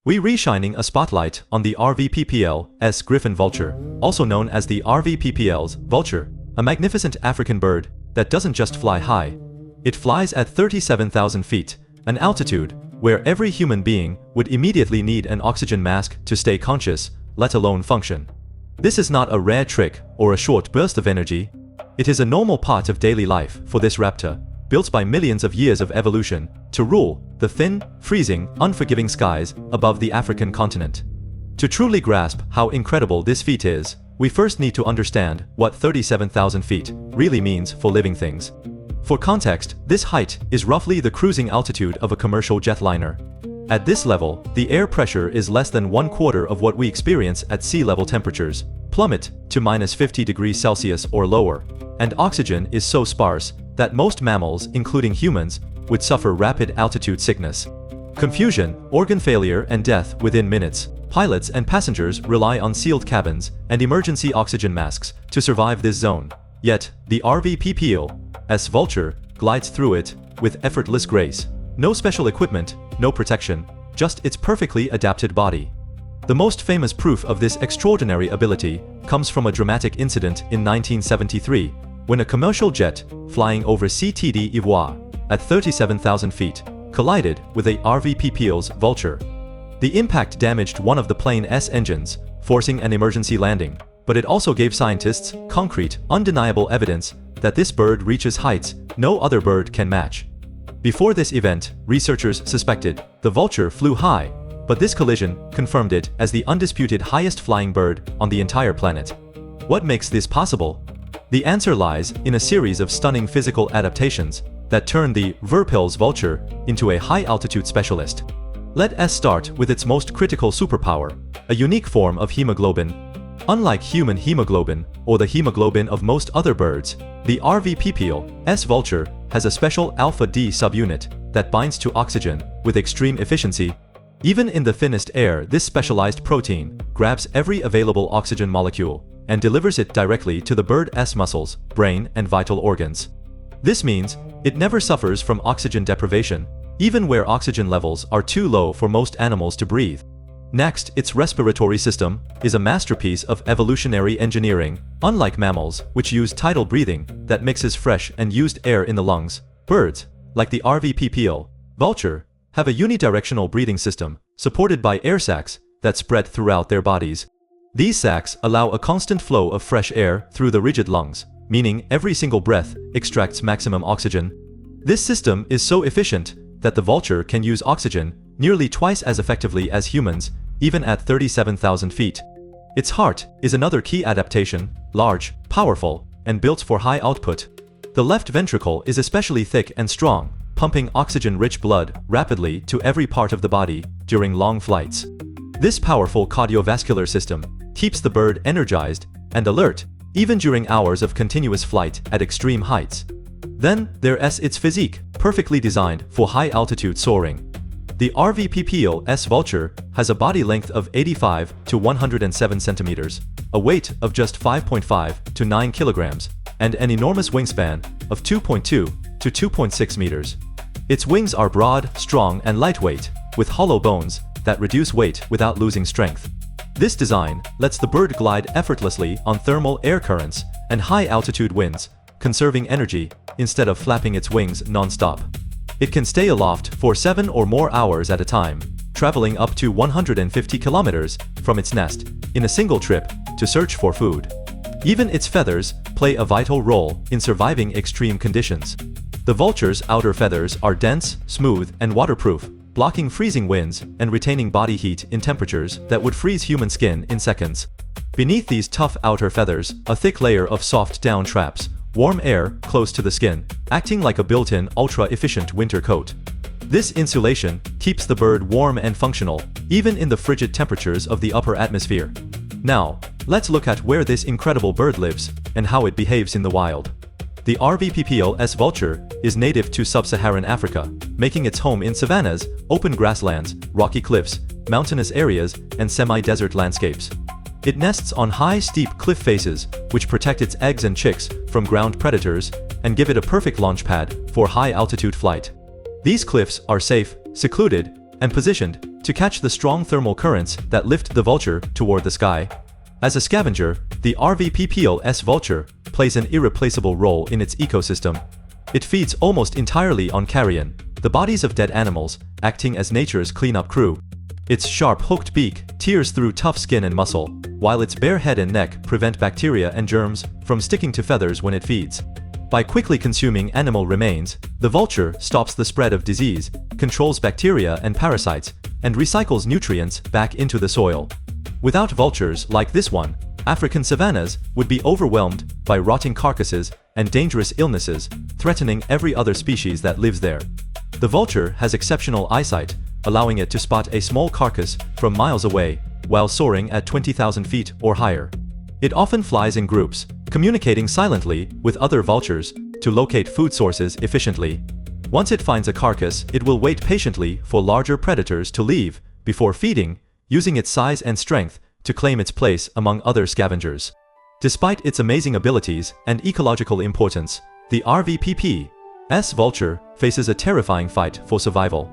We reshining a spotlight on the RVPPL's Griffon vulture, also known as the RVPPL's Vulture, a magnificent African bird that doesn't just fly high. It flies at 37,000 feet, an altitude where every human being would immediately need an oxygen mask to stay conscious, let alone function. This is not a rare trick or a short burst of energy. It is a normal part of daily life for this raptor, built by millions of years of evolution to rule the thin, freezing, unforgiving skies above the African continent. To truly grasp how incredible this feat is, we first need to understand what 37,000 feet really means for living things. For context, this height is roughly the cruising altitude of a commercial jetliner. At this level, the air pressure is less than 1/4 of what we experience at sea level temperatures, plummet to -50 degrees Celsius or lower, and oxygen is so sparse that most mammals, including humans, would suffer rapid altitude sickness. Confusion, organ failure, and death within minutes. Pilots and passengers rely on sealed cabins and emergency oxygen masks to survive this zone. Yet, the RVPPL's Vulture glides through it with effortless grace. No special equipment, no protection, just its perfectly adapted body. The most famous proof of this extraordinary ability comes from a dramatic incident in 1973, when a commercial jet flying over Côte d'Ivoire at 37,000 feet collided with a RVPPL's Vulture. The impact damaged one of the plane's engines, forcing an emergency landing, but it also gave scientists concrete, undeniable evidence that this bird reaches heights no other bird can match. Before this event, researchers suspected the vulture flew high, but this collision confirmed it as the undisputed highest flying bird on the entire planet. What makes this possible? The answer lies in a series of stunning physical adaptations that turn the Rüppell's vulture into a high-altitude specialist. Let us start with its most critical superpower, a unique form of hemoglobin. Unlike human hemoglobin, or the hemoglobin of most other birds, the RVPPL's vulture has a special alpha-D subunit that binds to oxygen with extreme efficiency. Even in the thinnest air, this specialized protein grabs every available oxygen molecule and delivers it directly to the bird's muscles, brain, and vital organs. This means it never suffers from oxygen deprivation, even where oxygen levels are too low for most animals to breathe. Next, its respiratory system is a masterpiece of evolutionary engineering. Unlike mammals, which use tidal breathing that mixes fresh and used air in the lungs, birds, like the RVPPL vulture, have a unidirectional breathing system supported by air sacs that spread throughout their bodies. These sacs allow a constant flow of fresh air through the rigid lungs, meaning every single breath extracts maximum oxygen. This system is so efficient that the vulture can use oxygen nearly twice as effectively as humans, even at 37,000 feet. Its heart is another key adaptation, large, powerful, and built for high output. The left ventricle is especially thick and strong, pumping oxygen-rich blood rapidly to every part of the body during long flights. This powerful cardiovascular system keeps the bird energized and alert, even during hours of continuous flight at extreme heights. Then there's its physique, perfectly designed for high-altitude soaring. The RVPPL's vulture has a body length of 85 to 107 centimeters, a weight of just 5.5 to 9 kilograms, and an enormous wingspan of 2.2 to 2.6 meters. Its wings are broad, strong, and lightweight, with hollow bones that reduce weight without losing strength. This design lets the bird glide effortlessly on thermal air currents and high-altitude winds, conserving energy instead of flapping its wings non-stop. It can stay aloft for 7 or more hours at a time, traveling up to 150 kilometers from its nest in a single trip to search for food. Even its feathers play a vital role in surviving extreme conditions. The vulture's outer feathers are dense, smooth, and waterproof, blocking freezing winds and retaining body heat in temperatures that would freeze human skin in seconds. Beneath these tough outer feathers, a thick layer of soft down traps warm air close to the skin, acting like a built-in ultra-efficient winter coat. This insulation keeps the bird warm and functional, even in the frigid temperatures of the upper atmosphere. Now, let's look at where this incredible bird lives and how it behaves in the wild. The RVPPL's vulture is native to sub-Saharan Africa, making its home in savannas, open grasslands, rocky cliffs, mountainous areas, and semi-desert landscapes. It nests on high, steep cliff faces, which protect its eggs and chicks from ground predators and give it a perfect launch pad for high-altitude flight. These cliffs are safe, secluded, and positioned to catch the strong thermal currents that lift the vulture toward the sky. As a scavenger, the RVPPL's vulture plays an irreplaceable role in its ecosystem. It feeds almost entirely on carrion, the bodies of dead animals, acting as nature's cleanup crew. Its sharp hooked beak tears through tough skin and muscle, while its bare head and neck prevent bacteria and germs from sticking to feathers when it feeds. By quickly consuming animal remains, the vulture stops the spread of disease, controls bacteria and parasites, and recycles nutrients back into the soil. Without vultures like this one, African savannas would be overwhelmed by rotting carcasses and dangerous illnesses, threatening every other species that lives there. The vulture has exceptional eyesight, allowing it to spot a small carcass from miles away while soaring at 20,000 feet or higher. It often flies in groups, communicating silently with other vultures to locate food sources efficiently. Once it finds a carcass, it will wait patiently for larger predators to leave before feeding, using its size and strength to claim its place among other scavengers. Despite its amazing abilities and ecological importance, the RVPP's vulture faces a terrifying fight for survival.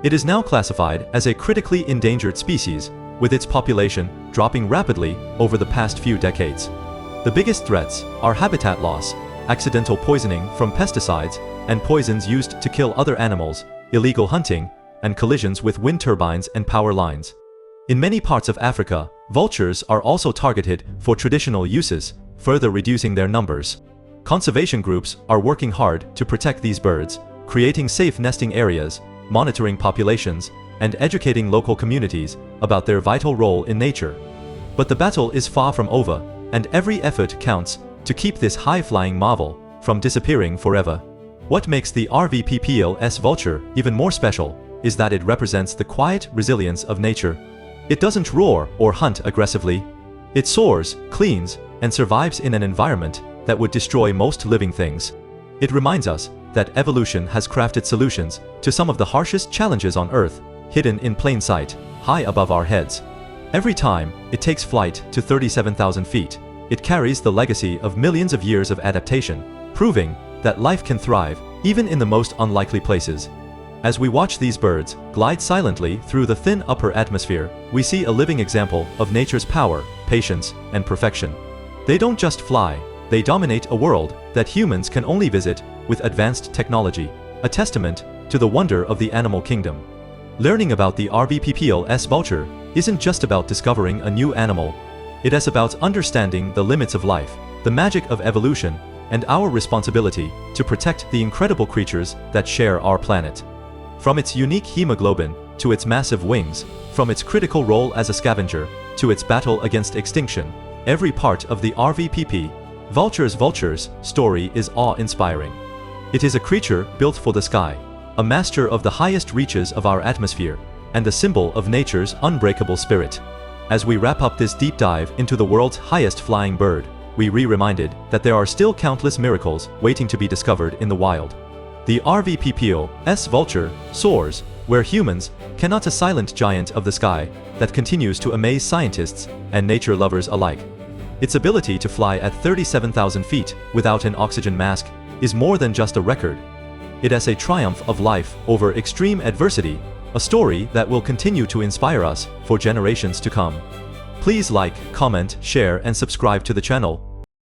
It is now classified as a critically endangered species, with its population dropping rapidly over the past few decades. The biggest threats are habitat loss, accidental poisoning from pesticides and poisons used to kill other animals, illegal hunting, and collisions with wind turbines and power lines. In many parts of Africa, vultures are also targeted for traditional uses, further reducing their numbers. Conservation groups are working hard to protect these birds, creating safe nesting areas, monitoring populations, and educating local communities about their vital role in nature. But the battle is far from over, and every effort counts to keep this high-flying marvel from disappearing forever. What makes the RVPPL's vulture even more special is that it represents the quiet resilience of nature. It doesn't roar or hunt aggressively. It soars, cleans, and survives in an environment that would destroy most living things. It reminds us that evolution has crafted solutions to some of the harshest challenges on Earth, hidden in plain sight, high above our heads. Every time it takes flight to 37,000 feet, it carries the legacy of millions of years of adaptation, proving that life can thrive even in the most unlikely places. As we watch these birds glide silently through the thin upper atmosphere, we see a living example of nature's power, patience, and perfection. They don't just fly, they dominate a world that humans can only visit with advanced technology, a testament to the wonder of the animal kingdom. Learning about the RVPPL's vulture isn't just about discovering a new animal. It is about understanding the limits of life, the magic of evolution, and our responsibility to protect the incredible creatures that share our planet. From its unique hemoglobin to its massive wings, from its critical role as a scavenger to its battle against extinction, every part of the vulture's story is awe-inspiring. It is a creature built for the sky, a master of the highest reaches of our atmosphere, and a symbol of nature's unbreakable spirit. As we wrap up this deep dive into the world's highest flying bird, we reminded that there are still countless miracles waiting to be discovered in the wild. The RVPPL's vulture soars where humans cannot, a silent giant of the sky that continues to amaze scientists and nature lovers alike. Its ability to fly at 37,000 feet without an oxygen mask is more than just a record. It is a triumph of life over extreme adversity, a story that will continue to inspire us for generations to come. Please like, comment, share, and subscribe to the channel